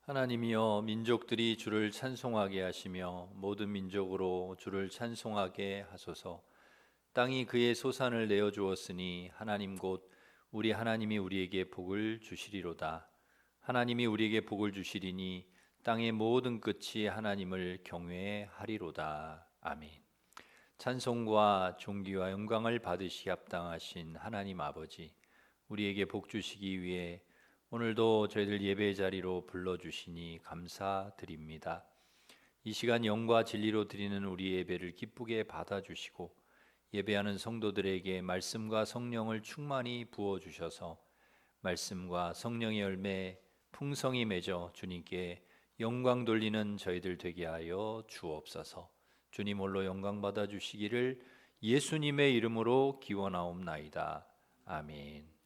하나님이여, 민족들이 주를 찬송하게 하시며 모든 민족으로 주를 찬송하게 하소서. 땅이 그의 소산을 내어 주었으니 하나님 곧 우리 하나님이 우리에게 복을 주시리로다. 하나님이 우리에게 복을 주시리니 땅의 모든 끝이 하나님을 경외하리로다. 아멘. 찬송과 존귀와 영광을 받으시기 합당하신 하나님 아버지, 우리에게 복 주시기 위해 오늘도 저희들 예배 자리로 불러주시니 감사드립니다. 이 시간 영과 진리로 드리는 우리 예배를 기쁘게 받아주시고 예배하는 성도들에게 말씀과 성령을 충만히 부어주셔서 말씀과 성령의 열매 풍성히 맺어 주님께 영광 돌리는 저희들 되게 하여 주옵소서. 주님 홀로 영광 받아주시기를 예수님의 이름으로 기원하옵나이다. 아멘.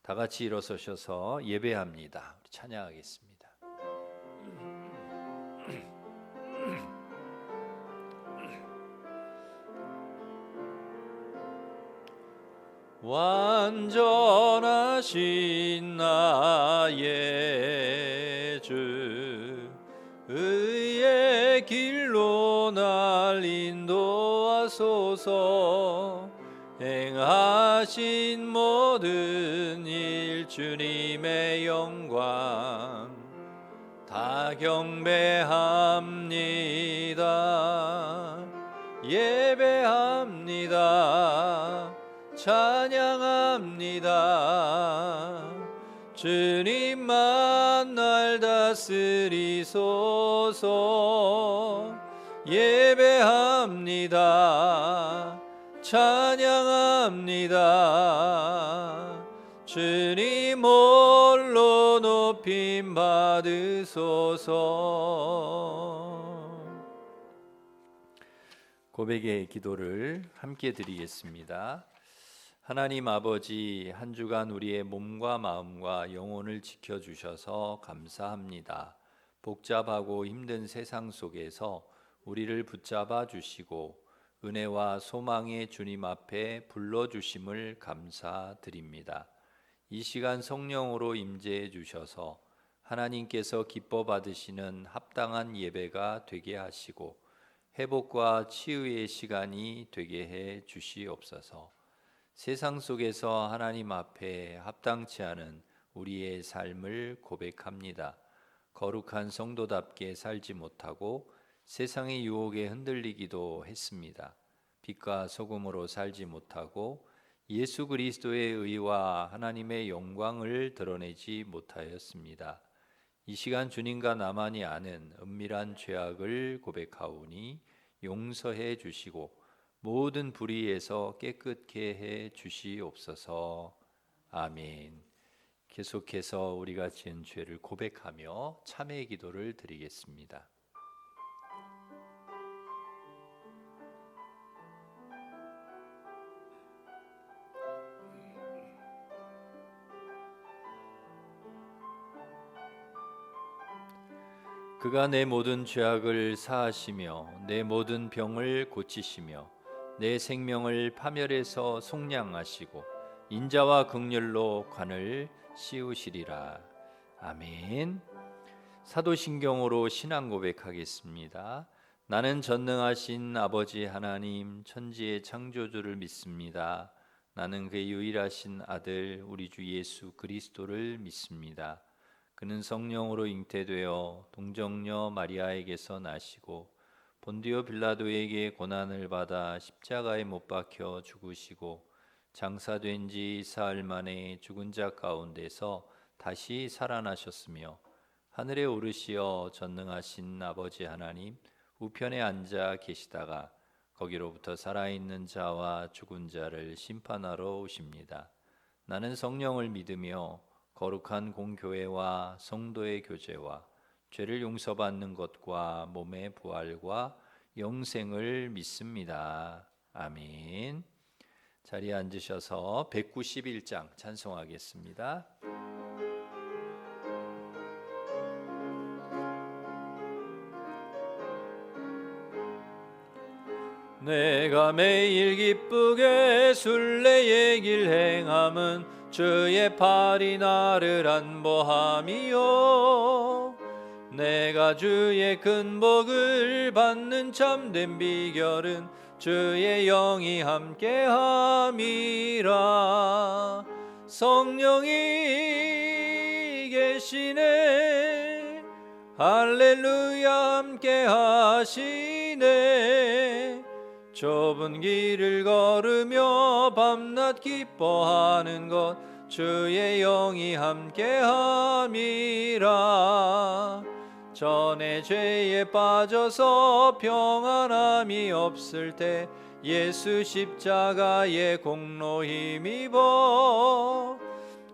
다 같이 일어서셔서 예배합니다. 우리 찬양하겠습니다. 완전하신 나의 주, 의의 길로 날 인도하소서. 행하신 모든 일 주님의 영광 다 경배합니다. 예배합니다. 찬양합니다. 주님만 날 다스리소서. 예배합니다. 찬양합니다. 주님 홀로 높임 받으소서. 고백의 기도를 함께 드리겠습니다. 하나님 아버지, 한 주간 우리의 몸과 마음과 영혼을 지켜주셔서 감사합니다. 복잡하고 힘든 세상 속에서 우리를 붙잡아 주시고 은혜와 소망의 주님 앞에 불러주심을 감사드립니다. 이 시간 성령으로 임재해 주셔서 하나님께서 기뻐 받으시는 합당한 예배가 되게 하시고 회복과 치유의 시간이 되게 해 주시옵소서. 세상 속에서 하나님 앞에 합당치 않은 우리의 삶을 고백합니다. 거룩한 성도답게 살지 못하고 세상의 유혹에 흔들리기도 했습니다. 빛과 소금으로 살지 못하고 예수 그리스도의 의와 하나님의 영광을 드러내지 못하였습니다. 이 시간 주님과 나만이 아는 은밀한 죄악을 고백하오니 용서해 주시고 모든 불의에서 깨끗게 해 주시옵소서. 아멘. 계속해서 우리가 지은 죄를 고백하며 참회의 기도를 드리겠습니다. 그가 내 모든 죄악을 사하시며 내 모든 병을 고치시며 내 생명을 파멸해서 속량하시고 인자와 긍휼로 관을 씌우시리라. 아멘. 사도신경으로 신앙 고백하겠습니다. 나는 전능하신 아버지 하나님 천지의 창조주를 믿습니다. 나는 그의 유일하신 아들 우리 주 예수 그리스도를 믿습니다. 그는 성령으로 잉태되어 동정녀 마리아에게서 나시고 본디오 빌라도에게 고난을 받아 십자가에 못 박혀 죽으시고 장사된 지 사흘 만에 죽은 자 가운데서 다시 살아나셨으며 하늘에 오르시어 전능하신 아버지 하나님 우편에 앉아 계시다가 거기로부터 살아있는 자와 죽은 자를 심판하러 오십니다. 나는 성령을 믿으며 거룩한 공교회와 성도의 교제와 죄를 용서받는 것과 몸의 부활과 영생을 믿습니다. 아멘. 자리에 앉으셔서 191장 찬송하겠습니다. 내가 매일 기쁘게 순례의 길 행함은 주의 팔이 나를 안보함이요 내가 주의 큰 복을 받는 참된 비결은 주의 영이 함께함이라. 성령이 계시네, 할렐루야 함께 하시네. 좁은 길을 걸으며 밤낮 기뻐하는 것 주의 영이 함께함이라. 전에 죄에 빠져서 평안함이 없을 때 예수 십자가의 공로 힘입어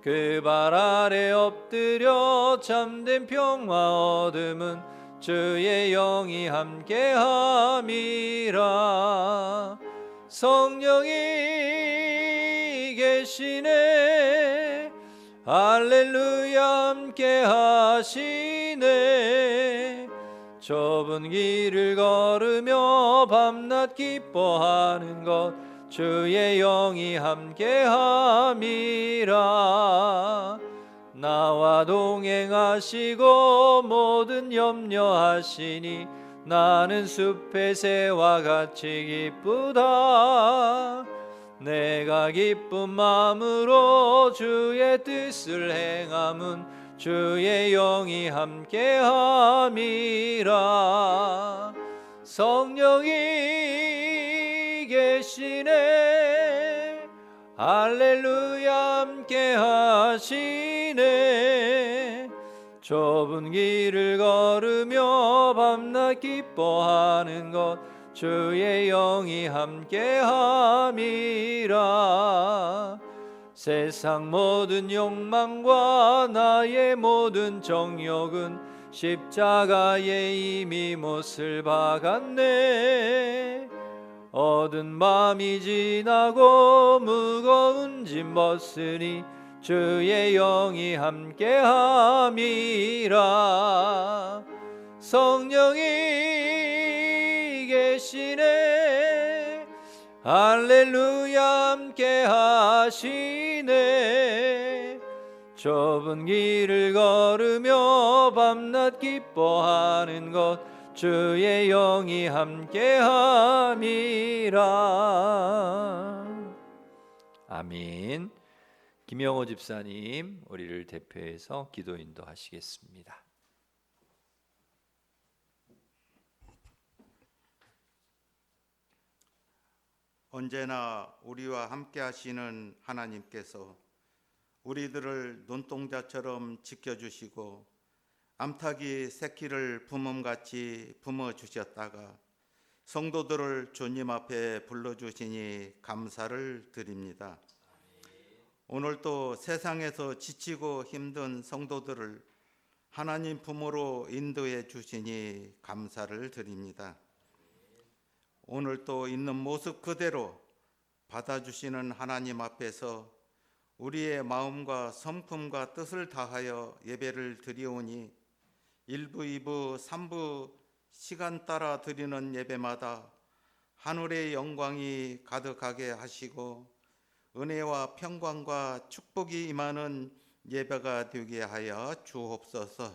그 발 아래 엎드려 참된 평화 얻음은 주의 영이 함께함이라. 성령이 계시네, 할렐루야 함께 하시네. 좁은 길을 걸으며 밤낮 기뻐하는 것 주의 영이 함께함이라. 나와 동행하시고 모든 염려하시니 나는 숲의 새와 같이 기쁘다. 내가 기쁜 마음으로 주의 뜻을 행함은 주의 영이 함께함이라. 성령이 계시네, 할렐루야 함께 하시네. 좁은 길을 걸으며 밤낮 기뻐하는 것 주의 영이 함께함이라. 세상 모든 욕망과 나의 모든 정욕은 십자가에 이미 못을 박았네. 얻은 맘이 지나고 무거운 짐 벗으니 주의 영이 함께함이라. 성령이 계시네, 할렐루야 함께 하시네. 좁은 길을 걸으며 밤낮 기뻐하는 것 주의 영이 함께함이라. 아멘. 김영호 집사님, 우리를 대표해서 기도 인도하시겠습니다. 언제나 우리와 함께 하시는 하나님께서 우리들을 눈동자처럼 지켜주시고 암탉이 새끼를 부mom같이 품어주셨다가 성도들을 주님 앞에 불러주시니 감사를 드립니다. 오늘도 세상에서 지치고 힘든 성도들을 하나님 품으로 인도해 주시니 감사를 드립니다. 오늘도 있는 모습 그대로 받아주시는 하나님 앞에서 우리의 마음과 성품과 뜻을 다하여 예배를 드리오니 1부, 2부, 3부 시간 따라 드리는 예배마다 하늘의 영광이 가득하게 하시고 은혜와 평강과 축복이 임하는 예배가 되게 하여 주옵소서.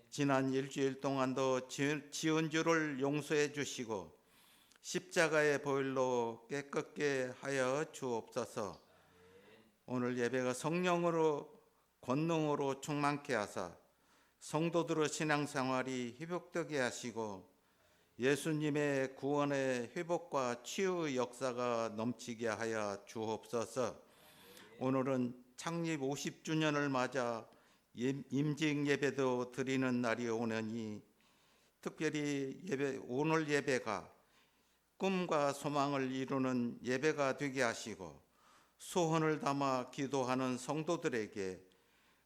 지난 일주일 동안도 지은 죄를 용서해 주시고 십자가의 보혈로 깨끗게 하여 주옵소서. 오늘 예배가 성령으로 권능으로 충만케 하사 성도들의 신앙생활이 회복되게 하시고 예수님의 구원의 회복과 치유의 역사가 넘치게 하여 주옵소서. 오늘은 창립 50주년을 맞아 임직 예배도 드리는 날이 오느니 특별히 오늘 예배가 꿈과 소망을 이루는 예배가 되게 하시고 소원을 담아 기도하는 성도들에게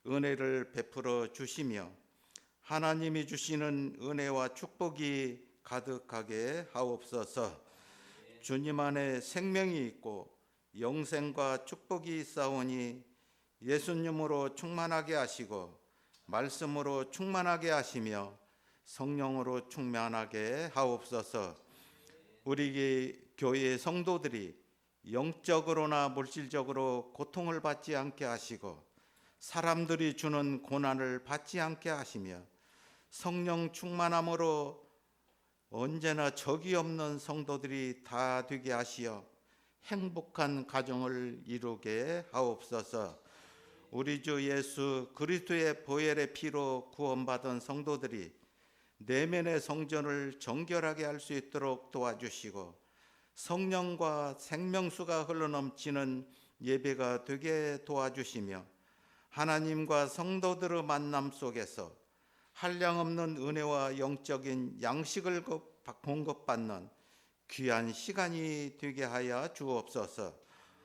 은혜를 베풀어 주시며 하나님이 주시는 은혜와 축복이 가득하게 하옵소서. 주님 안에 생명이 있고 영생과 축복이 있사오니 예수님으로 충만하게 하시고 말씀으로 충만하게 하시며 성령으로 충만하게 하옵소서. 우리 교회의 성도들이 영적으로나 물질적으로 고통을 받지 않게 하시고 사람들이 주는 고난을 받지 않게 하시며 성령 충만함으로 언제나 적이 없는 성도들이 다 되게 하시어 행복한 가정을 이루게 하옵소서. 우리 주 예수 그리스도의 보혈의 피로 구원받은 성도들이 내면의 성전을 정결하게 할 수 있도록 도와주시고 성령과 생명수가 흘러넘치는 예배가 되게 도와주시며 하나님과 성도들의 만남 속에서 한량없는 은혜와 영적인 양식을 공급받는 귀한 시간이 되게 하여 주옵소서.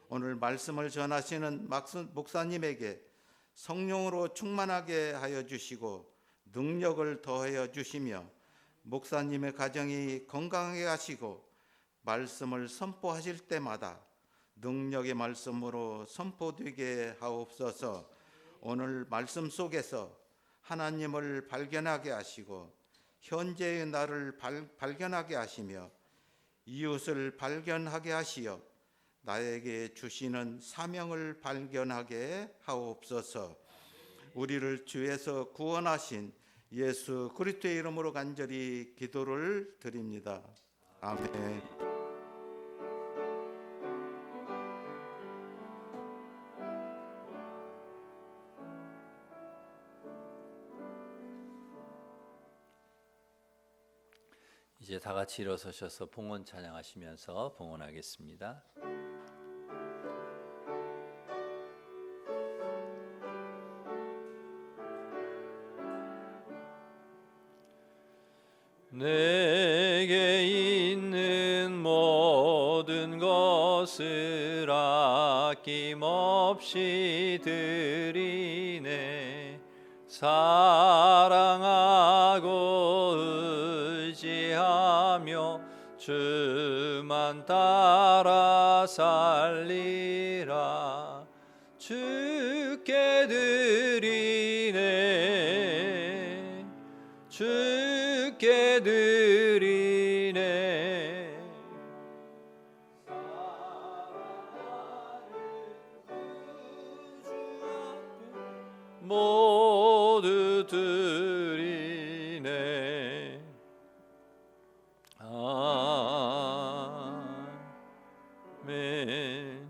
오늘 말씀을 전하시는 목사님에게 성령으로 충만하게 하여 주시고 능력을 더하여 주시며 목사님의 가정이 건강하게 하시고 말씀을 선포하실 때마다 능력의 말씀으로 선포되게 하옵소서. 오늘 말씀 속에서 하나님을 발견하게 하시고 현재의 나를 발견하게 하시며 이웃을 발견하게 하시어 나에게 주시는 사명을 발견하게 하옵소서. 우리를 주에서 구원하신 예수 그리스도의 이름으로 간절히 기도를 드립니다. 아멘. 이제 다 같이 일어서셔서 봉헌 찬양하시면서 봉헌하겠습니다. 내게 있는 모든 것을 아낌없이 드리네. 사랑하고 의지하며 주만 따라 살리라. 주께 드리네. 주께 드리네. 모두 드리네. 아멘.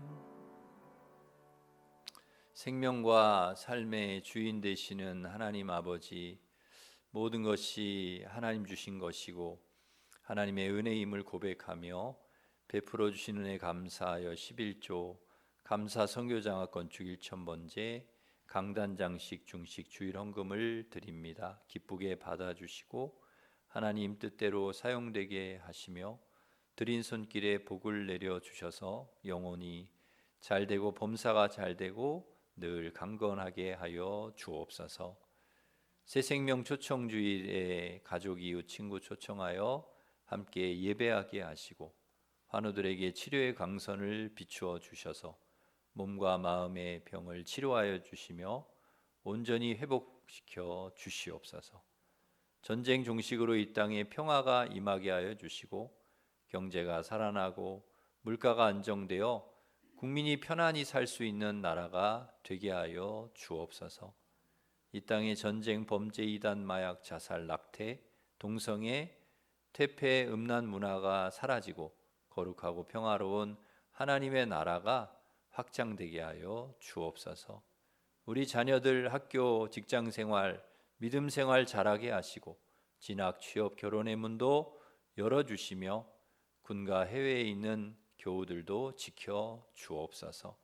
생명과 삶의 주인 되시는 하나님 아버지, 모든 것이 하나님 주신 것이고 하나님의 은혜임을 고백하며 베풀어 주신 은혜 감사하여 11조 감사 선교장학 건축 1,000번째 강단장식 중식 주일 헌금을 드립니다. 기쁘게 받아주시고 하나님 뜻대로 사용되게 하시며 드린 손길에 복을 내려주셔서 영혼이 잘되고 범사가 잘되고 늘 강건하게 하여 주옵소서. 새생명 초청주일에 가족, 이웃, 친구 초청하여 함께 예배하게 하시고 환우들에게 치료의 강선을 비추어 주셔서 몸과 마음의 병을 치료하여 주시며 온전히 회복시켜 주시옵소서. 전쟁 종식으로 이 땅에 평화가 임하게 하여 주시고 경제가 살아나고 물가가 안정되어 국민이 편안히 살 수 있는 나라가 되게 하여 주옵소서. 이 땅의 전쟁, 범죄, 이단, 마약, 자살, 낙태, 동성애, 퇴폐, 음란 문화가 사라지고 거룩하고 평화로운 하나님의 나라가 확장되게 하여 주옵소서. 우리 자녀들 학교, 직장 생활, 믿음 생활 잘하게 하시고 진학, 취업, 결혼의 문도 열어주시며 군과 해외에 있는 교우들도 지켜 주옵소서.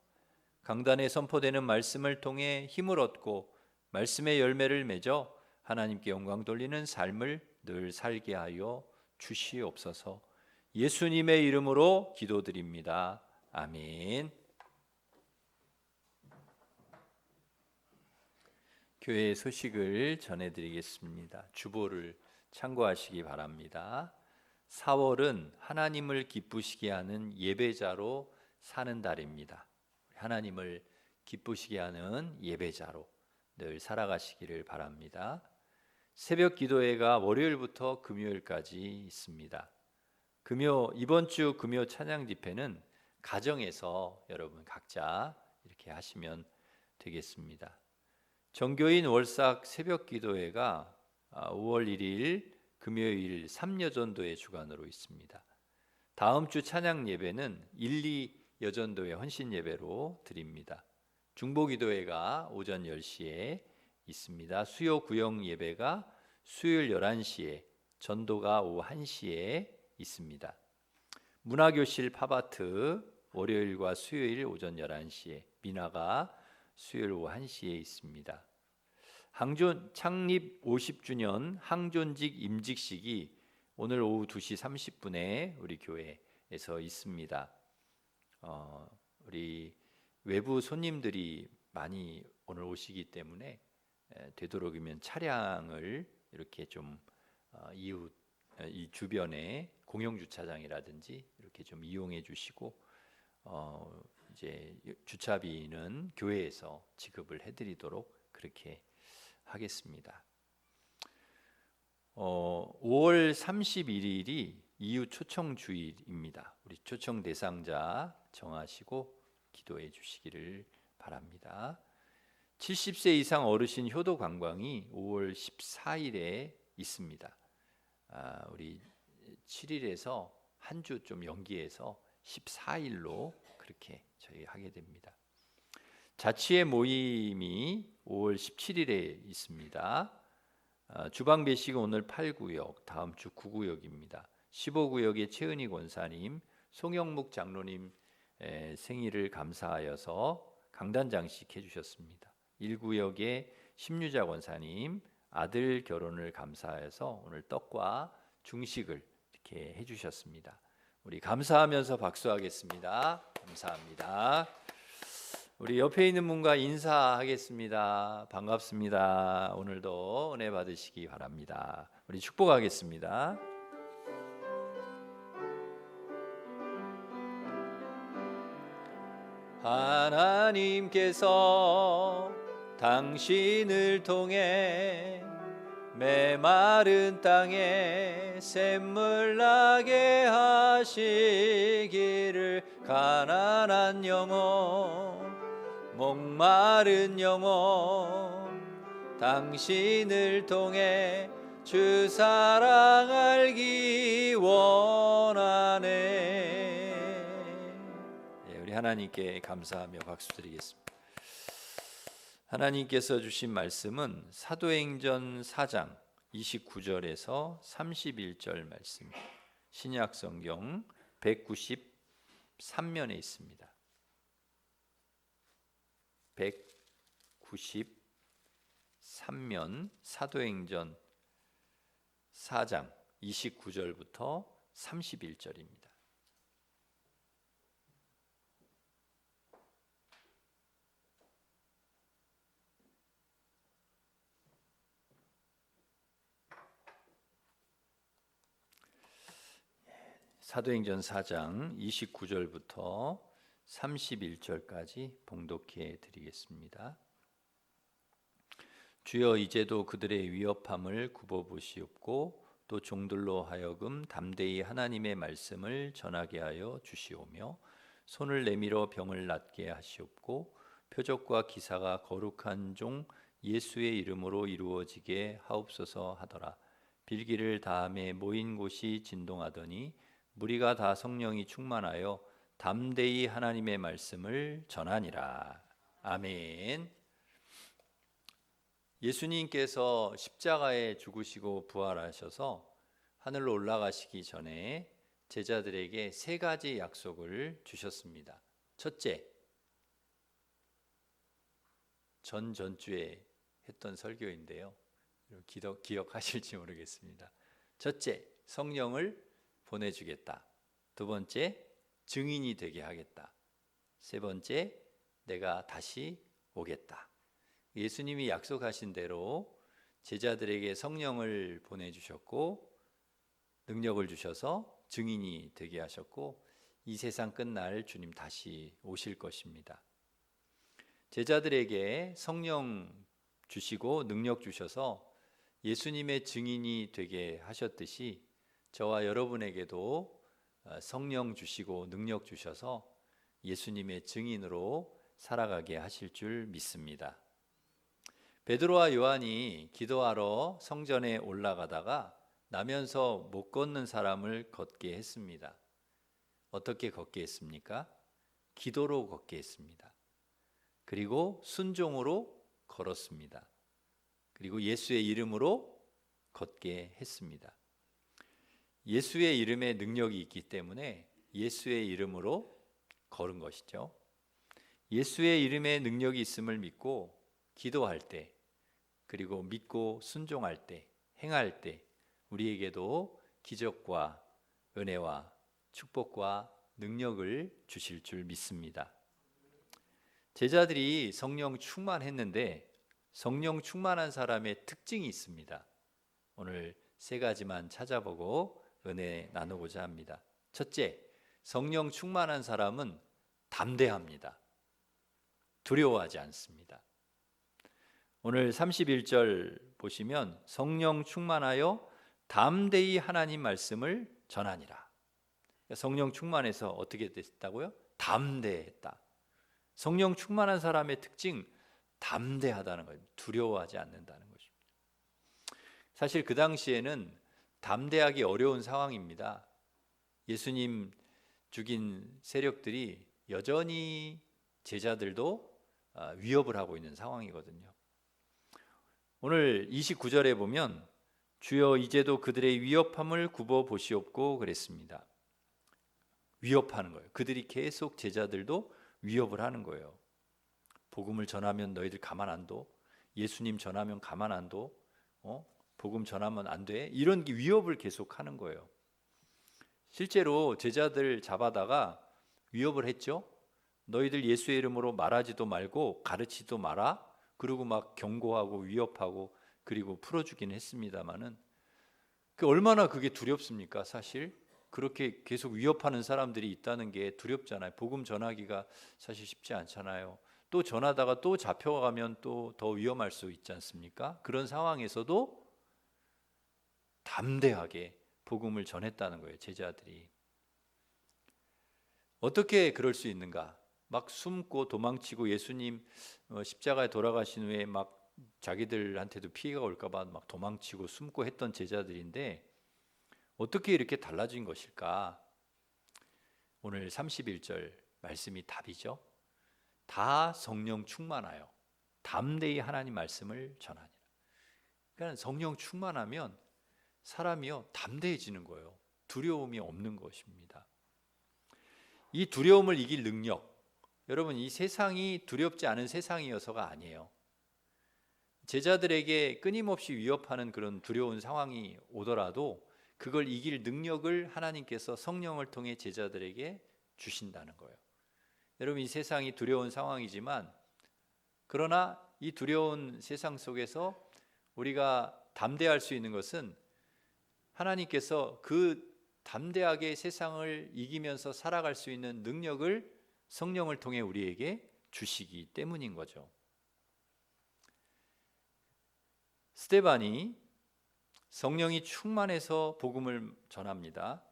강단에 선포되는 말씀을 통해 힘을 얻고 말씀의 열매를 맺어 하나님께 영광 돌리는 삶을 늘 살게 하여 주시옵소서. 예수님의 이름으로 기도드립니다. 아멘. 교회의 소식을 전해드리겠습니다. 주보를 참고하시기 바랍니다. 4월은 하나님을 기쁘시게 하는 예배자로 사는 달입니다. 하나님을 기쁘시게 하는 예배자로 늘 살아가시기를 바랍니다. 새벽 기도회가 월요일부터 금요일까지 있습니다. 이번 주 금요 찬양 집회는 가정에서 여러분 각자 이렇게 하시면 되겠습니다. 정교인 월삭 새벽 기도회가 5월 1일 금요일 3여전도의 주간으로 있습니다. 다음 주 찬양 예배는 1, 2 여전도의 헌신 예배로 드립니다. 중보기도회가 오전 10시에 있습니다. 수요 구역 예배가 수요일 11시에, 전도가 오후 1시에 있습니다. 문화교실 팝아트 월요일과 수요일 오전 11시에, 미나가 수요일 오후 1시에 있습니다. 항존 창립 50주년 항존직 임직식이 오늘 오후 2시 30분에 우리 교회에서 있습니다. 우리 외부 손님들이 많이 오늘 오시기 때문에 되도록이면 차량을 이렇게 좀 이웃 이 주변에 공영 주차장이라든지 이렇게 좀 이용해 주시고 이제 주차비는 교회에서 지급을 해드리도록 그렇게 하겠습니다. 5월 31일이 이웃 초청 주일입니다. 우리 초청 대상자 정하시고 기도해 주시기를 바랍니다. 70세 이상 어르신 효도 관광이 5월 14일에 있습니다. 우리 7일에서 한 주 좀 연기해서 14일로 그렇게 저희 하게 됩니다. 자치회 모임이 5월 17일에 있습니다. 주방 배식은 오늘 8구역, 다음 주 9구역입니다. 15구역의 최은희 권사님, 송영묵 장로님 생일을 감사하여서 강단 장식 해주셨습니다. 1구역의 심유자 권사님 아들 결혼을 감사해서 오늘 떡과 중식을 이렇게 해주셨습니다. 우리 감사하면서 박수하겠습니다. 감사합니다. 우리 옆에 있는 분과 인사하겠습니다. 반갑습니다. 오늘도 은혜 받으시기 바랍니다. 우리 축복하겠습니다. 하나님께서 당신을 통해 메마른 땅에 샘물 나게 하시기를, 가난한 영혼 목마른 영혼 당신을 통해 주 사랑 알기 원하네. 우리 하나님께 감사하며 박수드리겠습니다. 하나님께서 주신 말씀은 사도행전 4장 29절에서 31절 말씀, 신약 성경 193면에 있습니다. 193면 사도행전 4장 29절부터 31절입니다. 사도행전 4장 29절부터 31절까지 봉독해 드리겠습니다. 주여, 이제도 그들의 위협함을 굽어보시옵고 또 종들로 하여금 담대히 하나님의 말씀을 전하게 하여 주시오며 손을 내밀어 병을 낫게 하시옵고 표적과 기사가 거룩한 종 예수의 이름으로 이루어지게 하옵소서 하더라. 빌기를 다함에 모인 곳이 진동하더니 무리가 다 성령이 충만하여 담대히 하나님의 말씀을 전하니라. 아멘. 예수님께서 십자가에 죽으시고 부활하셔서 하늘로 올라가시기 전에 제자들에게 세 가지 약속을 주셨습니다. 첫째, 전주에 했던 설교인데요. 기억하실지 모르겠습니다. 첫째, 성령을 보내주겠다. 두 번째, 증인이 되게 하겠다. 세 번째, 내가 다시 오겠다. 예수님이 약속하신 대로 제자들에게 성령을 보내주셨고 능력을 주셔서 증인이 되게 하셨고 이 세상 끝날 주님 다시 오실 것입니다. 제자들에게 성령 주시고 능력 주셔서 예수님의 증인이 되게 하셨듯이 저와 여러분에게도 성령 주시고 능력 주셔서 예수님의 증인으로 살아가게 하실 줄 믿습니다. 베드로와 요한이 기도하러 성전에 올라가다가 나면서 못 걷는 사람을 걷게 했습니다. 어떻게 걷게 했습니까? 기도로 걷게 했습니다. 그리고 순종으로 걸었습니다. 그리고 예수의 이름으로 걷게 했습니다. 예수의 이름에 능력이 있기 때문에 예수의 이름으로 걸은 것이죠. 예수의 이름에 능력이 있음을 믿고 기도할 때, 그리고 믿고 순종할 때, 행할 때 우리에게도 기적과 은혜와 축복과 능력을 주실 줄 믿습니다. 제자들이 성령 충만했는데 성령 충만한 사람의 특징이 있습니다. 오늘 세 가지만 찾아보고 은혜 나누고자 합니다. 첫째, 성령 충만한 사람은 담대합니다. 두려워하지 않습니다. 오늘 31절 보시면 성령 충만하여 담대히 하나님 말씀을 전하니라. 성령 충만해서 어떻게 됐다고요? 담대했다. 성령 충만한 사람의 특징, 담대하다는 거예요. 두려워하지 않는다는 것입니다. 사실 그 당시에는 담대하기 어려운 상황입니다. 예수님 죽인 세력들이 여전히 제자들도 위협을 하고 있는 상황이거든요. 오늘 29절에 보면 주여 이제도 그들의 위협함을 굽어 보시옵고 그랬습니다. 위협하는 거예요. 그들이 계속 제자들도 위협을 하는 거예요. 복음을 전하면 너희들 가만 안 둬? 예수님 전하면 가만 안 둬? 복음 전하면 안 돼? 이런 위협을 계속 하는 거예요. 실제로 제자들 잡아다가 위협을 했죠. 너희들 예수의 이름으로 말하지도 말고 가르치지도 마라. 그리고 막 경고하고 위협하고 그리고 풀어주긴 했습니다마는 얼마나 그게 두렵습니까? 사실 그렇게 계속 위협하는 사람들이 있다는 게 두렵잖아요. 복음 전하기가 사실 쉽지 않잖아요. 또 전하다가 또 잡혀가면 또 더 위험할 수 있지 않습니까? 그런 상황에서도 담대하게 복음을 전했다는 거예요. 제자들이. 어떻게 그럴 수 있는가? 막 숨고 도망치고 예수님 십자가에 돌아가신 후에 막 자기들한테도 피해가 올까 봐 막 도망치고 숨고 했던 제자들인데 어떻게 이렇게 달라진 것일까? 오늘 31절 말씀이 답이죠. 다 성령 충만하여 담대히 하나님 말씀을 전하니라. 그러니까 성령 충만하면 사람이요 담대해지는 거예요. 두려움이 없는 것입니다. 이 두려움을 이길 능력, 여러분 이 세상이 두렵지 않은 세상이어서가 아니에요. 제자들에게 끊임없이 위협하는 그런 두려운 상황이 오더라도 그걸 이길 능력을 하나님께서 성령을 통해 제자들에게 주신다는 거예요. 여러분 이 세상이 두려운 상황이지만 그러나 이 두려운 세상 속에서 우리가 담대할 수 있는 것은 하나님께서 그 담대하게 세상을 이기면서 살아갈 수 있는 능력을 성령을 통해 우리에게 주시기 때문인 거죠. 스데반이 성령이 충만해서 복음을 전합니다.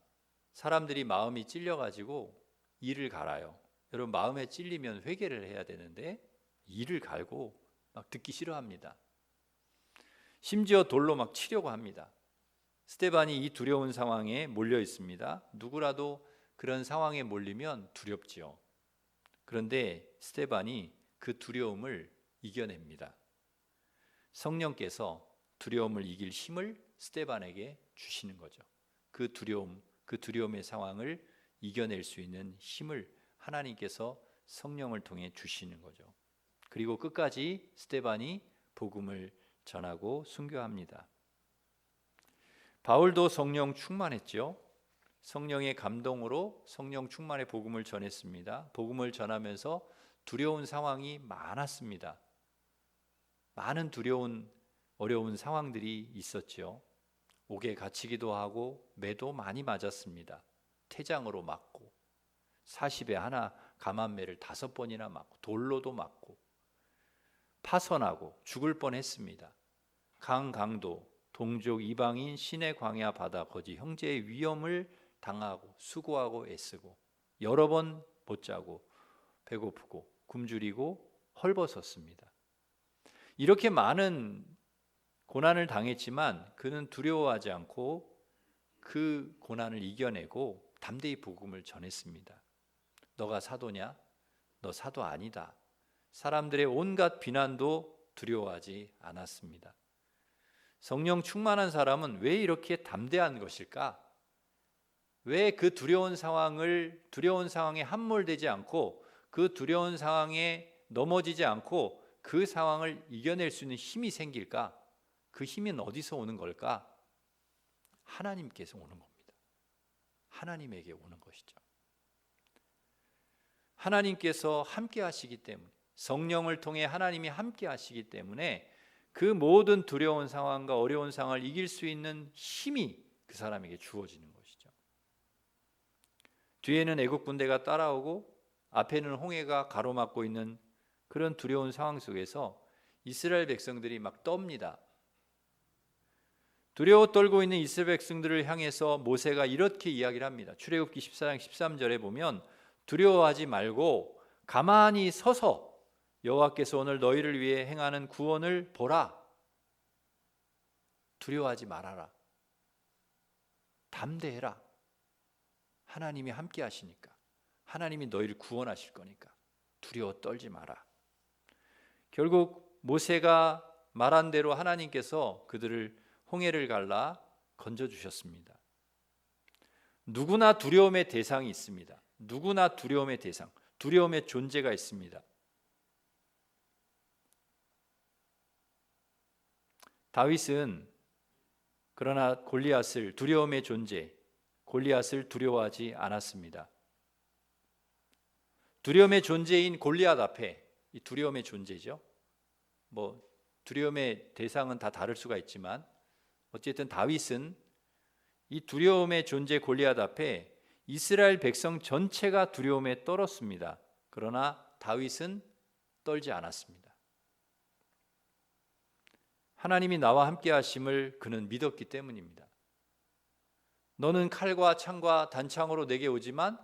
사람들이 마음이 찔려가지고 이를 갈아요. 여러분 마음에 찔리면 회개를 해야 되는데 이를 갈고 막 듣기 싫어합니다. 심지어 돌로 막 치려고 합니다. 스데반이 이 두려운 상황에 몰려 있습니다. 누구라도 그런 상황에 몰리면 두렵지요. 그런데 스데반이 그 두려움을 이겨냅니다. 성령께서 두려움을 이길 힘을 스데반에게 주시는 거죠. 그 두려움의 상황을 이겨낼 수 있는 힘을 하나님께서 성령을 통해 주시는 거죠. 그리고 끝까지 스데반이 복음을 전하고 순교합니다. 바울도 성령 충만했죠. 성령의 감동으로 성령 충만의 복음을 전했습니다. 복음을 전하면서 두려운 상황이 많았습니다. 많은 두려운 어려운 상황들이 있었죠. 옥에 갇히기도 하고 매도 많이 맞았습니다. 태장으로 맞고 40에 하나 감한매를 5번이나 맞고 돌로도 맞고 파선하고 죽을 뻔했습니다. 강도 동족 이방인 신의 광야 바다 거지 형제의 위험을 당하고 수고하고 애쓰고 여러 번 못 자고 배고프고 굶주리고 헐벗었습니다. 이렇게 많은 고난을 당했지만 그는 두려워하지 않고 그 고난을 이겨내고 담대히 복음을 전했습니다. 너가 사도냐? 너 사도 아니다. 사람들의 온갖 비난도 두려워하지 않았습니다. 성령 충만한 사람은 왜 이렇게 담대한 것일까? 왜 그 두려운 상황에 함몰되지 않고 그 두려운 상황에 넘어지지 않고 그 상황을 이겨낼 수 있는 힘이 생길까? 그 힘은 어디서 오는 걸까? 하나님께서 오는 겁니다. 하나님에게 오는 것이죠. 하나님께서 함께 하시기 때문에, 성령을 통해 하나님이 함께 하시기 때문에 그 모든 두려운 상황과 어려운 상황을 이길 수 있는 힘이 그 사람에게 주어지는 것이죠. 뒤에는 애국 군대가 따라오고 앞에는 홍해가 가로막고 있는 그런 두려운 상황 속에서 이스라엘 백성들이 막 떱니다. 두려워 떨고 있는 이스라엘 백성들을 향해서 모세가 이렇게 이야기를 합니다. 출애굽기 14장 13절에 보면 두려워하지 말고 가만히 서서 여호와께서 오늘 너희를 위해 행하는 구원을 보라. 두려워하지 말아라. 담대해라. 하나님이 함께 하시니까. 하나님이 너희를 구원하실 거니까 두려워 떨지 마라. 결국 모세가 말한 대로 하나님께서 그들을 홍해를 갈라 건져주셨습니다. 누구나 두려움의 대상이 있습니다. 누구나 두려움의 대상, 두려움의 존재가 있습니다. 다윗은 그러나 두려움의 존재, 골리앗을 두려워하지 않았습니다. 두려움의 존재인 골리앗 앞에, 이 두려움의 존재죠. 두려움의 대상은 다 다를 수가 있지만 어쨌든 다윗은 이 두려움의 존재 골리앗 앞에 이스라엘 백성 전체가 두려움에 떨었습니다. 그러나 다윗은 떨지 않았습니다. 하나님이 나와 함께 하심을 그는 믿었기 때문입니다. 너는 칼과 창과 단창으로 내게 오지만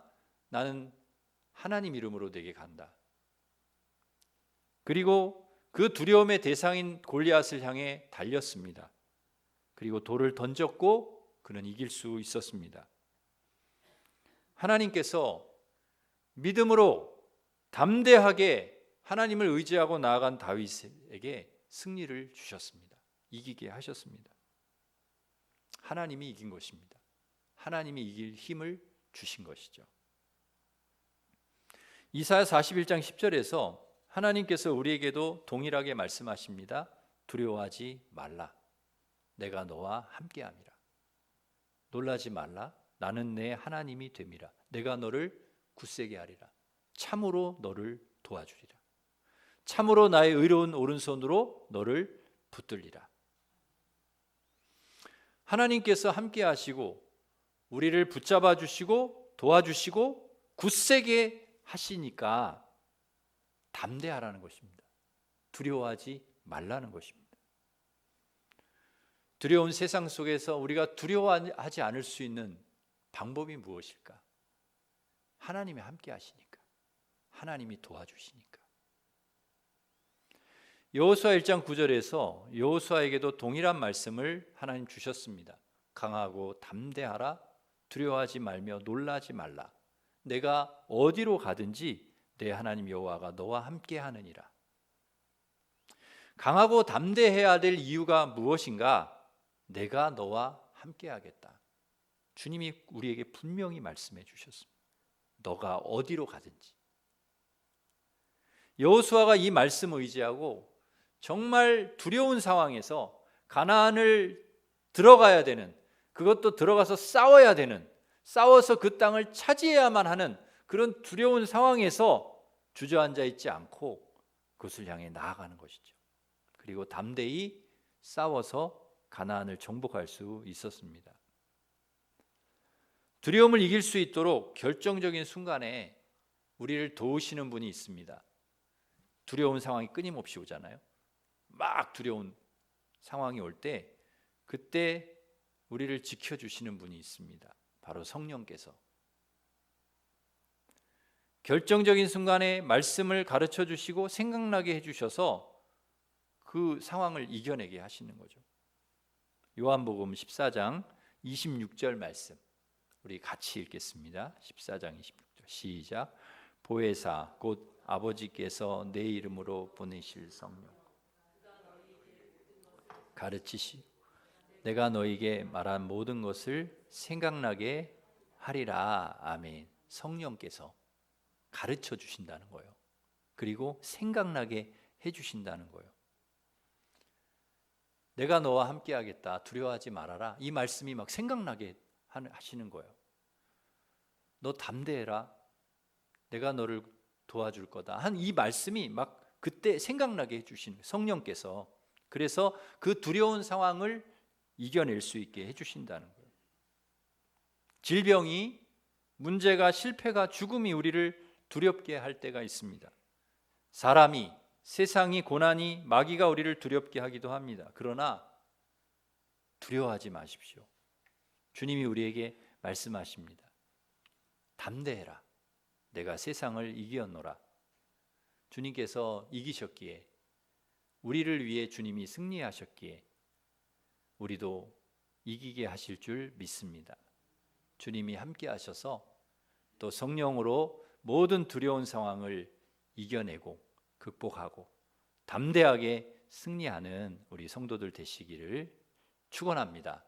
나는 하나님 이름으로 내게 간다. 그리고 그 두려움의 대상인 골리앗을 향해 달렸습니다. 그리고 돌을 던졌고 그는 이길 수 있었습니다. 하나님께서 믿음으로 담대하게 하나님을 의지하고 나아간 다윗에게 승리를 주셨습니다. 이기게 하셨습니다. 하나님이 이긴 것입니다. 하나님이 이길 힘을 주신 것이죠. 이사야 41장 10절에서 하나님께서 우리에게도 동일하게 말씀하십니다. 두려워하지 말라. 내가 너와 함께함이라. 놀라지 말라. 나는 내 하나님이 됨이라. 내가 너를 굳세게 하리라. 참으로 너를 도와주리라. 참으로 나의 의로운 오른손으로 너를 붙들리라. 하나님께서 함께 하시고 우리를 붙잡아 주시고 도와주시고 굳세게 하시니까 담대하라는 것입니다. 두려워하지 말라는 것입니다. 두려운 세상 속에서 우리가 두려워하지 않을 수 있는 방법이 무엇일까? 하나님이 함께 하시니까, 하나님이 도와주시니까. 여호수아 1장 9절에서 여호수아에게도 동일한 말씀을 하나님 주셨습니다. 강하고 담대하라. 두려워하지 말며 놀라지 말라. 내가 어디로 가든지 내 하나님 여호와가 너와 함께 하느니라. 강하고 담대해야 될 이유가 무엇인가? 내가 너와 함께 하겠다. 주님이 우리에게 분명히 말씀해 주셨습니다. 너가 어디로 가든지. 여호수아가 이 말씀을 의지하고 정말 두려운 상황에서 가나안을 들어가야 되는, 그것도 들어가서 싸워야 되는, 싸워서 그 땅을 차지해야만 하는 그런 두려운 상황에서 주저앉아 있지 않고 그것을 향해 나아가는 것이죠. 그리고 담대히 싸워서 가나안을 정복할 수 있었습니다. 두려움을 이길 수 있도록 결정적인 순간에 우리를 도우시는 분이 있습니다. 두려운 상황이 끊임없이 오잖아요. 막 두려운 상황이 올 때 그때 우리를 지켜주시는 분이 있습니다. 바로 성령께서. 결정적인 순간에 말씀을 가르쳐 주시고 생각나게 해주셔서 그 상황을 이겨내게 하시는 거죠. 요한복음 14장 26절 말씀 우리 같이 읽겠습니다. 14장 26절 시작. 보혜사 곧 아버지께서 내 이름으로 보내실 성령 가르치시 내가 너에게 말한 모든 것을 생각나게 하리라. 아멘. 성령께서 가르쳐 주신다는 거예요. 그리고 생각나게 해 주신다는 거예요. 내가 너와 함께 하겠다. 두려워하지 말아라. 이 말씀이 막 생각나게 하시는 거예요. 너 담대해라. 내가 너를 도와줄 거다. 한 이 말씀이 막 그때 생각나게 해 주시는 거예요. 성령께서. 그래서 그 두려운 상황을 이겨낼 수 있게 해 주신다는 거예요. 질병이, 문제가, 실패가, 죽음이 우리를 두렵게 할 때가 있습니다. 사람이, 세상이, 고난이, 마귀가 우리를 두렵게 하기도 합니다. 그러나 두려워하지 마십시오. 주님이 우리에게 말씀하십니다. 담대해라. 내가 세상을 이겼노라. 주님께서 이기셨기에, 우리를 위해 주님이 승리하셨기에 우리도 이기게 하실 줄 믿습니다. 주님이 함께 하셔서 또 성령으로 모든 두려운 상황을 이겨내고 극복하고 담대하게 승리하는 우리 성도들 되시기를 축원합니다.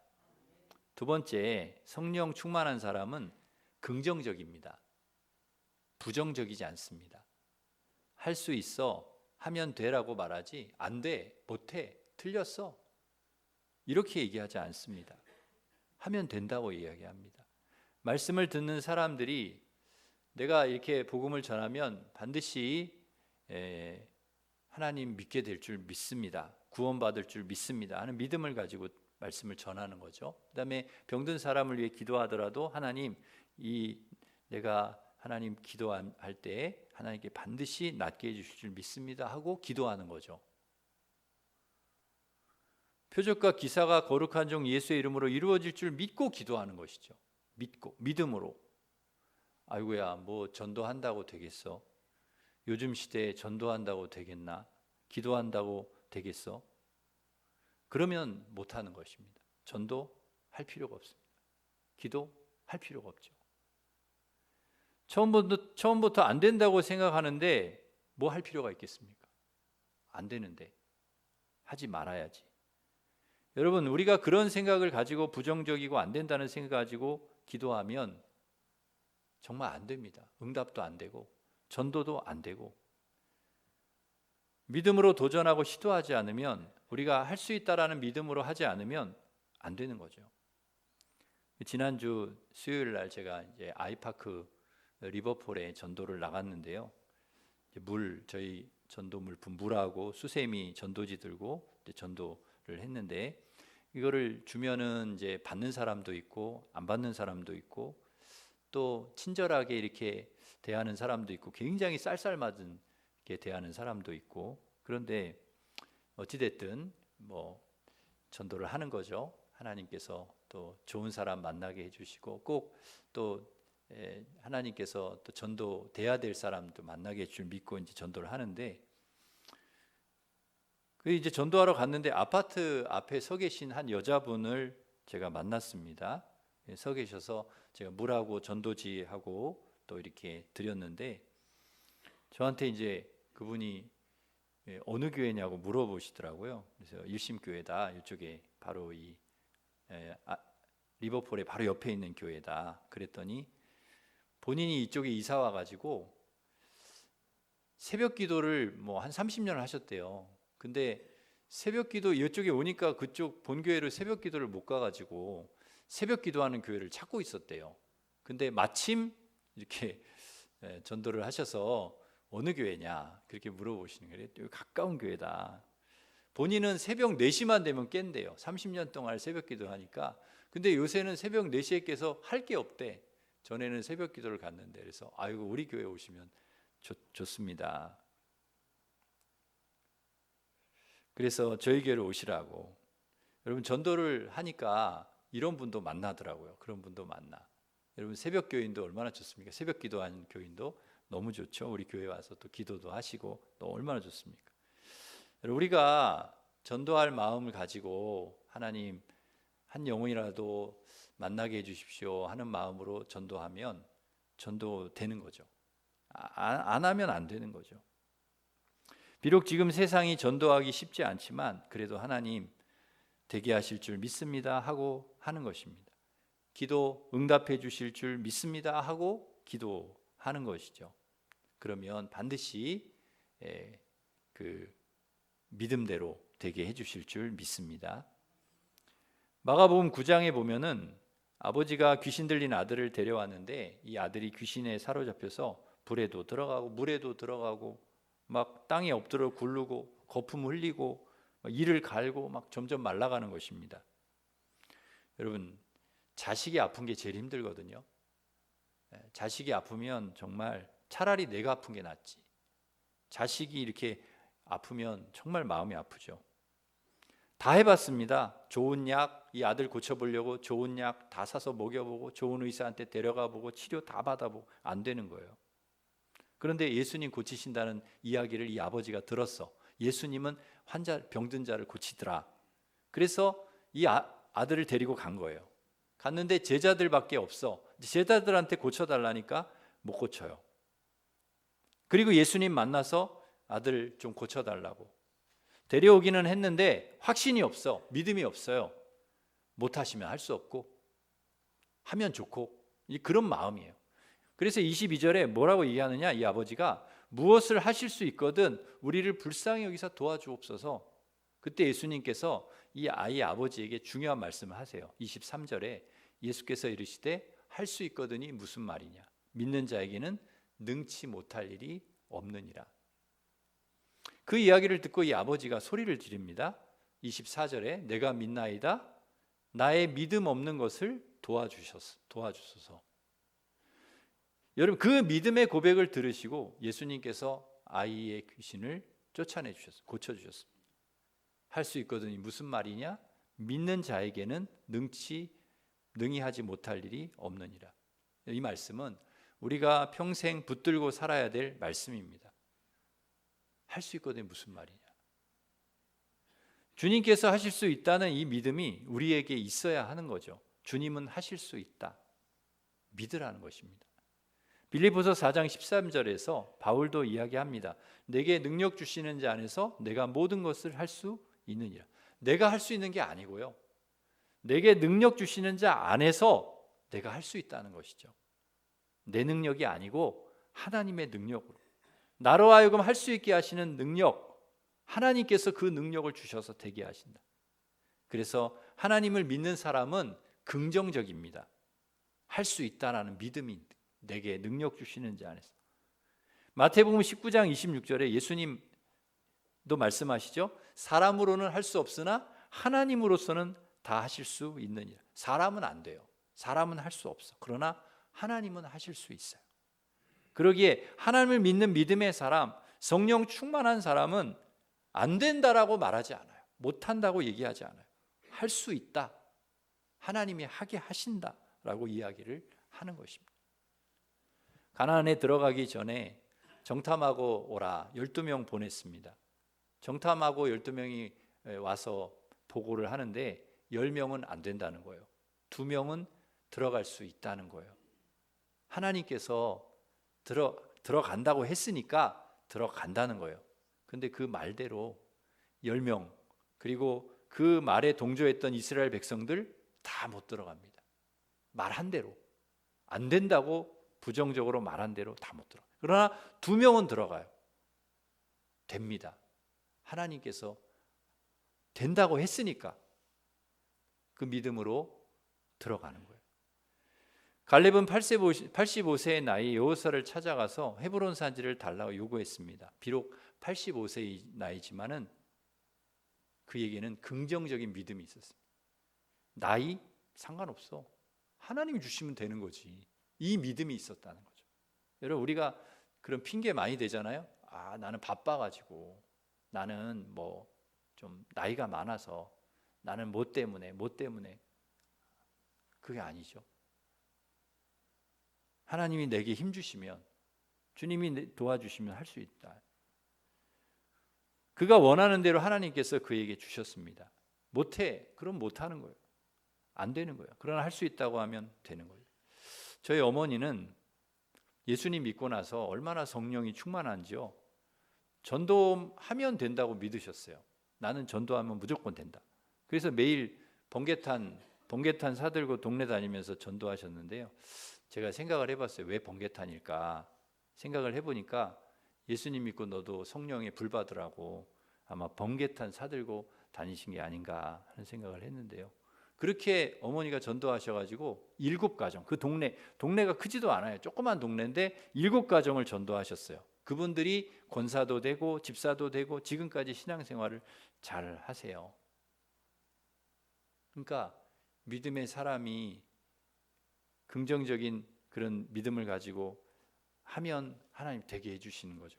두 번째, 성령 충만한 사람은 긍정적입니다. 부정적이지 않습니다. 할 수 있어, 하면 되라고 말하지 안 돼, 못해, 틀렸어 이렇게 얘기하지 않습니다. 하면 된다고 이야기합니다. 말씀을 듣는 사람들이 내가 이렇게 복음을 전하면 반드시 하나님 믿게 될 줄 믿습니다. 구원받을 줄 믿습니다 하는 믿음을 가지고 말씀을 전하는 거죠. 그다음에 병든 사람을 위해 기도하더라도 하나님, 내가 하나님 기도할 때 하나님께 반드시 낫게 해주실 줄 믿습니다 하고 기도하는 거죠. 표적과 기사가 거룩한 종 예수의 이름으로 이루어질 줄 믿고 기도하는 것이죠. 믿고, 믿음으로. 아이고야, 뭐 전도한다고 되겠어? 요즘 시대에 전도한다고 되겠나? 기도한다고 되겠어? 그러면 못하는 것입니다. 전도할 필요가 없습니다. 기도할 필요가 없죠. 처음부터 안 된다고 생각하는데 뭐 할 필요가 있겠습니까? 안 되는데 하지 말아야지. 여러분, 우리가 그런 생각을 가지고 부정적이고 안 된다는 생각을 가지고 기도하면 정말 안 됩니다. 응답도 안 되고 전도도 안 되고, 믿음으로 도전하고 시도하지 않으면, 우리가 할 수 있다라는 믿음으로 하지 않으면 안 되는 거죠. 지난주 수요일 날 제가 이제 아이파크 리버폴에 전도를 나갔는데요. 저희 전도 물품 물하고 수세미 전도지 들고 전도를 했는데, 이거를 주면은 이제 받는 사람도 있고 안 받는 사람도 있고 또 친절하게 이렇게 대하는 사람도 있고 굉장히 쌀쌀맞은 게 대하는 사람도 있고, 그런데 어찌됐든 뭐 전도를 하는 거죠. 하나님께서 또 좋은 사람 만나게 해주시고 꼭 또 하나님께서 또 전도 돼야 될 사람도 만나게 해줄 줄 믿고 이제 전도를 하는데, 그 이제 전도하러 갔는데 아파트 앞에 서 계신 한 여자분을 제가 만났습니다. 서 계셔서 제가 물하고 전도지하고 또 이렇게 드렸는데, 저한테 이제 그분이 어느 교회냐고 물어보시더라고요. 그래서 일심교회다. 이쪽에 바로 이 리버폴에 바로 옆에 있는 교회다. 그랬더니 본인이 이쪽에 이사 와가지고 새벽 기도를 뭐 한 30년을 하셨대요. 근데 새벽 기도 이쪽에 오니까 그쪽 본교회로 새벽 기도를 못 가가지고 새벽 기도하는 교회를 찾고 있었대요. 근데 마침 이렇게 전도를 하셔서 어느 교회냐 그렇게 물어보시는 거예요. 여기 가까운 교회다. 본인은 새벽 4시만 되면 깬대요. 30년 동안 새벽 기도하니까. 근데 요새는 새벽 4시에 깨서 할 게 없대. 전에는 새벽 기도를 갔는데, 그래서 아이고 우리 교회 오시면 좋습니다. 그래서 저희 교회로 오시라고. 여러분, 전도를 하니까 이런 분도 만나더라고요. 그런 분도 만나. 여러분, 새벽 교인도 얼마나 좋습니까? 새벽 기도하는 교인도 너무 좋죠. 우리 교회 와서 또 기도도 하시고 또 얼마나 좋습니까? 우리가 전도할 마음을 가지고 하나님 한 영혼이라도 만나게 해주십시오 하는 마음으로 전도하면 전도되는 거죠. 안 하면 안 되는 거죠. 비록 지금 세상이 전도하기 쉽지 않지만 그래도 하나님 되게 하실 줄 믿습니다 하고 하는 것입니다. 기도 응답해 주실 줄 믿습니다 하고 기도하는 것이죠. 그러면 반드시 그 믿음대로 되게 해주실 줄 믿습니다. 마가복음 9장에 보면은 아버지가 귀신 들린 아들을 데려왔는데 이 아들이 귀신에 사로잡혀서 불에도 들어가고 물에도 들어가고 막 땅에 엎드려 굴르고 거품 흘리고 이를 갈고 막 점점 말라가는 것입니다. 여러분, 자식이 아픈 게 제일 힘들거든요. 자식이 아프면 정말 차라리 내가 아픈 게 낫지. 자식이 이렇게 아프면 정말 마음이 아프죠. 다 해봤습니다. 좋은 약, 이 아들 고쳐보려고 좋은 약 다 사서 먹여보고 좋은 의사한테 데려가보고 치료 다 받아보고 안 되는 거예요. 그런데 예수님 고치신다는 이야기를 이 아버지가 들었어. 예수님은 병든 자를 고치더라. 그래서 이 아들을 데리고 간 거예요. 갔는데 제자들밖에 없어. 제자들한테 고쳐달라니까 못 고쳐요. 그리고 예수님 만나서 아들 좀 고쳐달라고 데려오기는 했는데 확신이 없어. 믿음이 없어요. 못하시면 할 수 없고 하면 좋고 그런 마음이에요. 그래서 22절에 뭐라고 얘기하느냐, 이 아버지가 무엇을 하실 수 있거든 우리를 불쌍히 여기서 도와주옵소서. 그때 예수님께서 이 아이 아버지에게 중요한 말씀을 하세요. 23절에 예수께서 이르시되 할 수 있거든이 무슨 말이냐, 믿는 자에게는 능치 못할 일이 없느니라. 그 이야기를 듣고 이 아버지가 소리를 지릅니다. 24절에 내가 믿나이다 나의 믿음 없는 것을 도와주소서. 여러분, 그 믿음의 고백을 들으시고 예수님께서 아이의 귀신을 쫓아내 주셨어요. 고쳐주셨습니다. 할 수 있거든이 무슨 말이냐, 믿는 자에게는 능히 하지 못할 일이 없느니라. 이 말씀은 우리가 평생 붙들고 살아야 될 말씀입니다. 할 수 있거든이 무슨 말이냐. 주님께서 하실 수 있다는 이 믿음이 우리에게 있어야 하는 거죠. 주님은 하실 수 있다. 믿으라는 것입니다. 빌립보서 4장 13절에서 바울도 이야기합니다. 내게 능력 주시는 자 안에서 내가 모든 것을 할 수 있느니라. 내가 할 수 있는 게 아니고요. 내게 능력 주시는 자 안에서 내가 할 수 있다는 것이죠. 내 능력이 아니고 하나님의 능력으로 나로 하여금 할 수 있게 하시는 능력, 하나님께서 그 능력을 주셔서 되게 하신다. 그래서 하나님을 믿는 사람은 긍정적입니다. 할 수 있다라는 믿음이 내게 능력 주시는 자 안에서. 마태복음 19장 26절에 예수님도 말씀하시죠. 사람으로는 할 수 없으나 하나님으로서는 다 하실 수 있느니라. 사람은 안 돼요. 사람은 할 수 없어. 그러나 하나님은 하실 수 있어요. 그러기에 하나님을 믿는 믿음의 사람, 성령 충만한 사람은 안 된다라고 말하지 않아요. 못한다고 얘기하지 않아요. 할 수 있다. 하나님이 하게 하신다라고 이야기를 하는 것입니다. 가나안에 들어가기 전에 정탐하고 오라 12명 보냈습니다. 정탐하고 12명이 와서 보고를 하는데 10명은 안 된다는 거예요. 2명은 들어갈 수 있다는 거예요. 하나님께서 들어간다고 했으니까 들어간다는 거예요. 근데 그 말대로 10명, 그리고 그 말에 동조했던 이스라엘 백성들 다 못 들어갑니다. 말한 대로 안 된다고 부정적으로 말한 대로 다 못 들어가요. 그러나 2명은 들어가요. 됩니다. 하나님께서 된다고 했으니까 그 믿음으로 들어가는 거예요. 갈렙은 85세의 나이 여호사를 찾아가서 헤브론 산지를 달라고 요구했습니다. 비록 85세의 나이지만은 그에게는 긍정적인 믿음이 있었습니다. 나이 상관없어. 하나님이 주시면 되는 거지. 이 믿음이 있었다는 거죠. 여러분, 우리가 그런 핑계 많이 대잖아요. 나는 바빠가지고, 나는 뭐 좀 나이가 많아서, 나는 뭐 때문에. 그게 아니죠. 하나님이 내게 힘 주시면, 주님이 도와주시면 할 수 있다. 그가 원하는 대로 하나님께서 그에게 주셨습니다. 못해. 그럼 못하는 거예요. 안 되는 거예요. 그러나 할 수 있다고 하면 되는 거예요. 저희 어머니는 예수님 믿고 나서 얼마나 성령이 충만한지요. 전도하면 된다고 믿으셨어요. 나는 전도하면 무조건 된다. 그래서 매일 번개탄 사들고 동네 다니면서 전도하셨는데요. 제가 생각을 해봤어요. 왜 번개탄일까? 생각을 해보니까 예수님 믿고 너도 성령에 불 받으라고 아마 번개탄 사들고 다니신 게 아닌가 하는 생각을 했는데요. 그렇게 어머니가 전도하셔가지고 7가정, 그 동네가 크지도 않아요. 조그만 동네인데 7가정을 전도하셨어요. 그분들이 권사도 되고 집사도 되고 지금까지 신앙생활을 잘 하세요. 그러니까 믿음의 사람이 긍정적인 그런 믿음을 가지고 하면 하나님 되게 해주시는 거죠.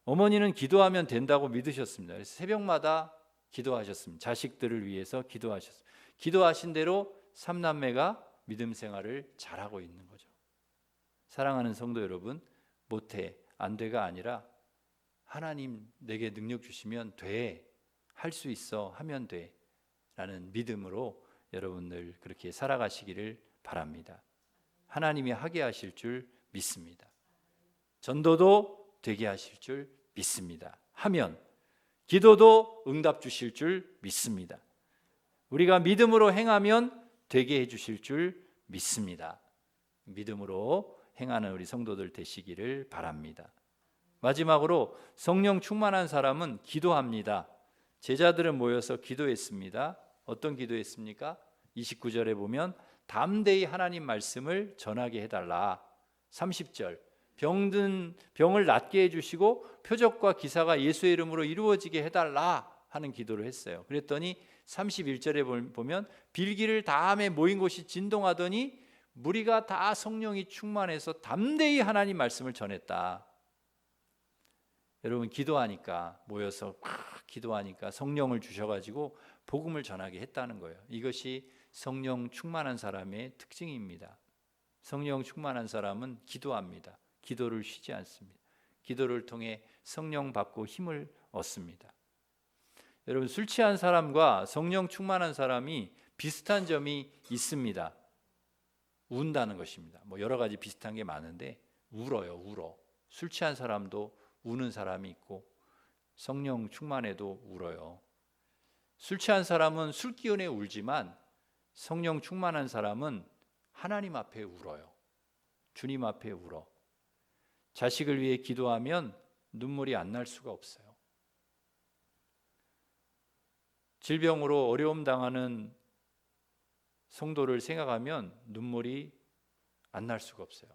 어머니는 기도하면 된다고 믿으셨습니다. 그래서 새벽마다 기도하셨습니다. 자식들을 위해서 기도하셨습니다. 기도하신 대로 3남매가 믿음 생활을 잘하고 있는 거죠. 사랑하는 성도 여러분, 못해, 안 돼가 아니라 하나님 내게 능력 주시면 돼, 할 수 있어, 하면 돼 라는 믿음으로 여러분들 그렇게 살아가시기를 바랍니다. 하나님이 하게 하실 줄 믿습니다. 전도도 되게 하실 줄 믿습니다. 하면 기도도 응답 주실 줄 믿습니다. 우리가 믿음으로 행하면 되게 해주실 줄 믿습니다. 믿음으로 행하는 우리 성도들 되시기를 바랍니다. 마지막으로 성령 충만한 사람은 기도합니다. 제자들은 모여서 기도했습니다. 어떤 기도했습니까? 29절에 보면 담대히 하나님 말씀을 전하게 해달라. 30절 병을 낫게 해주시고 표적과 기사가 예수의 이름으로 이루어지게 해달라 하는 기도를 했어요. 그랬더니 31절에 보면 빌기를 다함에 모인 곳이 진동하더니 무리가 다 성령이 충만해서 담대히 하나님 말씀을 전했다. 여러분 기도하니까 모여서 기도하니까 성령을 주셔가지고 복음을 전하게 했다는 거예요. 이것이 성령 충만한 사람의 특징입니다. 성령 충만한 사람은 기도합니다. 기도를 쉬지 않습니다. 기도를 통해 성령 받고 힘을 얻습니다. 여러분 술 취한 사람과 성령 충만한 사람이 비슷한 점이 있습니다. 운다는 것입니다. 뭐 여러 가지 비슷한 게 많은데 울어요. 술 취한 사람도 우는 사람이 있고 성령 충만해도 울어요. 술 취한 사람은 술 기운에 울지만 성령 충만한 사람은 하나님 앞에 울어요. 주님 앞에 울어. 자식을 위해 기도하면 눈물이 안 날 수가 없어요. 질병으로 어려움 당하는 성도를 생각하면 눈물이 안 날 수가 없어요.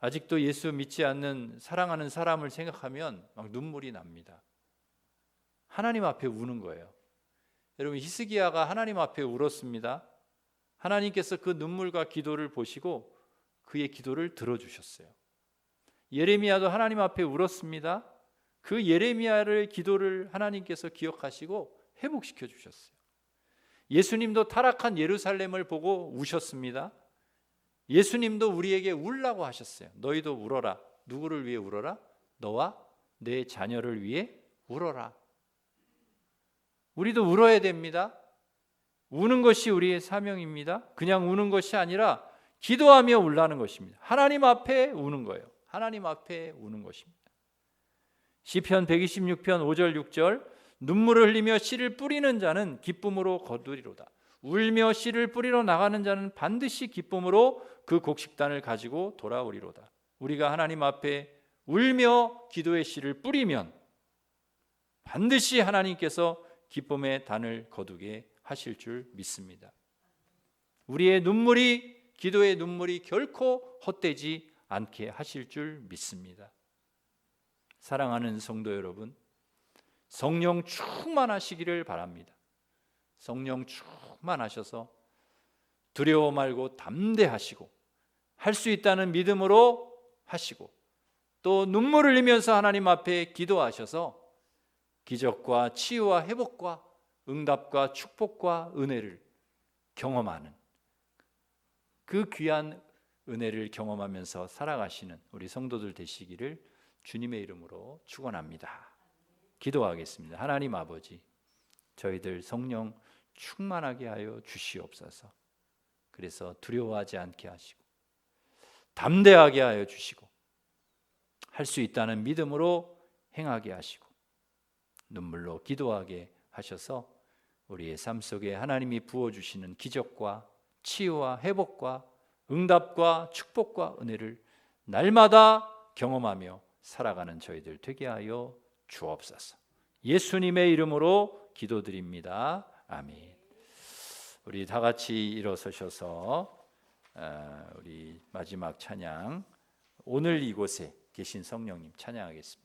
아직도 예수 믿지 않는 사랑하는 사람을 생각하면 막 눈물이 납니다. 하나님 앞에 우는 거예요. 여러분 히스기야가 하나님 앞에 울었습니다. 하나님께서 그 눈물과 기도를 보시고 그의 기도를 들어주셨어요. 예레미야도 하나님 앞에 울었습니다. 그 예레미야의 기도를 하나님께서 기억하시고 회복시켜 주셨어요. 예수님도 타락한 예루살렘을 보고 우셨습니다. 예수님도 우리에게 울라고 하셨어요. 너희도 울어라. 누구를 위해 울어라? 너와 내 자녀를 위해 울어라. 우리도 울어야 됩니다. 우는 것이 우리의 사명입니다. 그냥 우는 것이 아니라 기도하며 울라는 것입니다. 하나님 앞에 우는 거예요. 하나님 앞에 우는 것입니다. 시편 126편 5절 6절 눈물을 흘리며 씨를 뿌리는 자는 기쁨으로 거두리로다. 울며 씨를 뿌리러 나가는 자는 반드시 기쁨으로 그 곡식단을 가지고 돌아오리로다. 우리가 하나님 앞에 울며 기도의 씨를 뿌리면 반드시 하나님께서 기쁨의 단을 거두게 하실 줄 믿습니다. 우리의 눈물이 기도의 눈물이 결코 헛되지 않게 하실 줄 믿습니다. 사랑하는 성도 여러분, 성령 충만하시기를 바랍니다. 성령 충만하셔서 두려워 말고 담대하시고 할 수 있다는 믿음으로 하시고 또 눈물을 흘리면서 하나님 앞에 기도하셔서 기적과 치유와 회복과 응답과 축복과 은혜를 경험하는 그 귀한 은혜를 경험하면서 살아가시는 우리 성도들 되시기를 주님의 이름으로 축원합니다. 기도하겠습니다. 하나님 아버지, 저희들 성령 충만하게 하여 주시옵소서. 그래서 두려워하지 않게 하시고 담대하게 하여 주시고 할 수 있다는 믿음으로 행하게 하시고 눈물로 기도하게 하셔서 우리의 삶 속에 하나님이 부어주시는 기적과 치유와 회복과 응답과 축복과 은혜를 날마다 경험하며 살아가는 저희들 되게 하여 주옵소서. 예수님의 이름으로 기도드립니다. 아멘. 우리 다 같이 일어서셔서 우리 마지막 찬양, 오늘 이곳에 계신 성령님 찬양하겠습니다.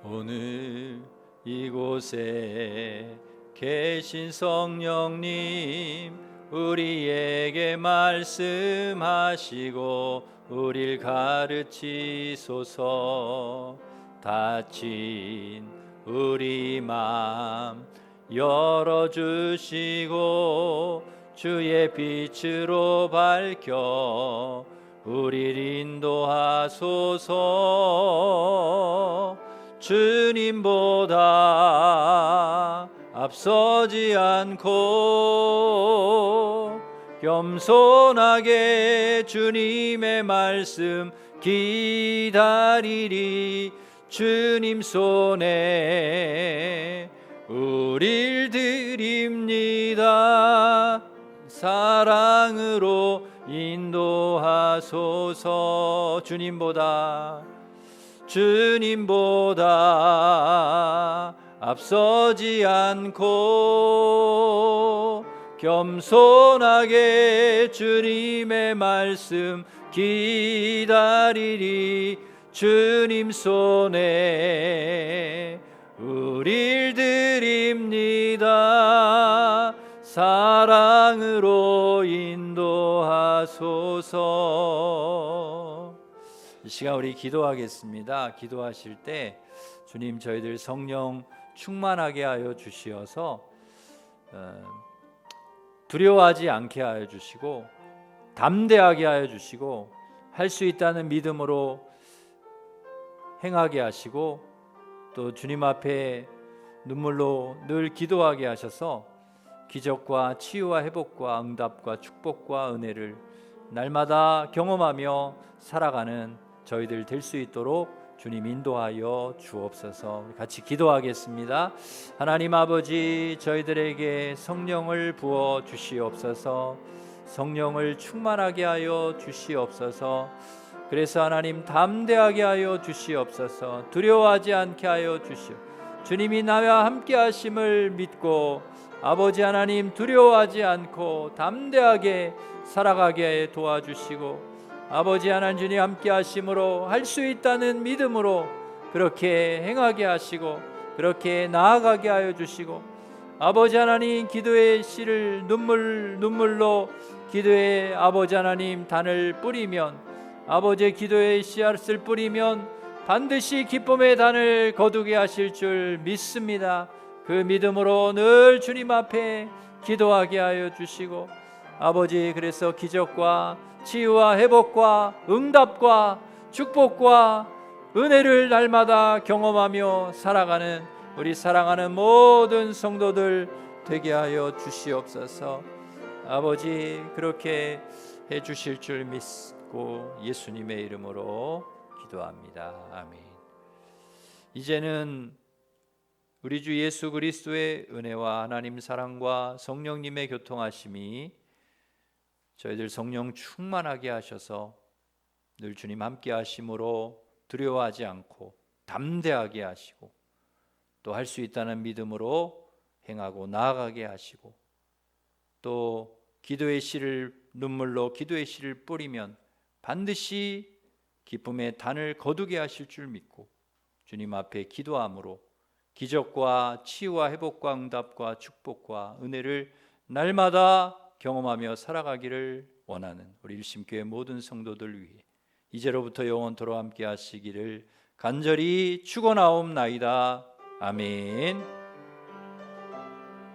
오늘 이곳에 계신 성령님, 우리에게 말씀하시고 우릴 가르치소서. 닫힌 우리 맘 열어주시고 주의 빛으로 밝혀 우릴 인도하소서. 주님보다 앞서지 않고 겸손하게 주님의 말씀 기다리리. 주님 손에 우릴 드립니다. 사랑으로 인도하소서. 주님보다 앞서지 않고 겸손하게 주님의 말씀 기다리리. 주님 손에 우릴 드립니다. 사랑으로 인도하소서. 이 시간 우리 기도하겠습니다. 기도하실 때 주님, 저희들 성령 충만하게 하여 주시어서 두려워하지 않게 하여 주시고 담대하게 하여 주시고 할 수 있다는 믿음으로 행하게 하시고 또 주님 앞에 눈물로 늘 기도하게 하셔서 기적과 치유와 회복과 응답과 축복과 은혜를 날마다 경험하며 살아가는 저희들 될 수 있도록 주님 인도하여 주옵소서. 같이 기도하겠습니다. 하나님 아버지, 저희들에게 성령을 부어 주시옵소서. 성령을 충만하게 하여 주시옵소서. 그래서 하나님 담대하게 하여 주시옵소서. 두려워하지 않게 하여 주시옵소서. 주님이 나와 함께 하심을 믿고 아버지 하나님 두려워하지 않고 담대하게 살아가게 도와주시고 아버지 하나님 주님 함께 하심으로 할 수 있다는 믿음으로 그렇게 행하게 하시고 그렇게 나아가게 하여 주시고 아버지 하나님 기도의 씨를 눈물로 기도의 아버지 하나님 단을 뿌리면 아버지의 기도의 씨앗을 뿌리면 반드시 기쁨의 단을 거두게 하실 줄 믿습니다. 그 믿음으로 늘 주님 앞에 기도하게 하여 주시고 아버지, 그래서 기적과 치유와 회복과 응답과 축복과 은혜를 날마다 경험하며 살아가는 우리 사랑하는 모든 성도들 되게 하여 주시옵소서. 아버지, 그렇게 해 주실 줄 믿고 예수님의 이름으로 기도합니다. 아멘. 이제는 우리 주 예수 그리스도의 은혜와 하나님 사랑과 성령님의 교통하심이 저희들 성령 충만하게 하셔서 늘 주님 함께 하심으로 두려워하지 않고 담대하게 하시고 또 할 수 있다는 믿음으로 행하고 나아가게 하시고 또 기도의 씨를 눈물로 기도의 씨를 뿌리면 반드시 기쁨의 단을 거두게 하실 줄 믿고 주님 앞에 기도함으로 기적과 치유와 회복과 응답과 축복과 은혜를 날마다 경험하며 살아가기를 원하는 우리 일심교회 모든 성도들 위해 이제로부터 영원토록 함께 하시기를 간절히 축원하옵나이다. 아멘.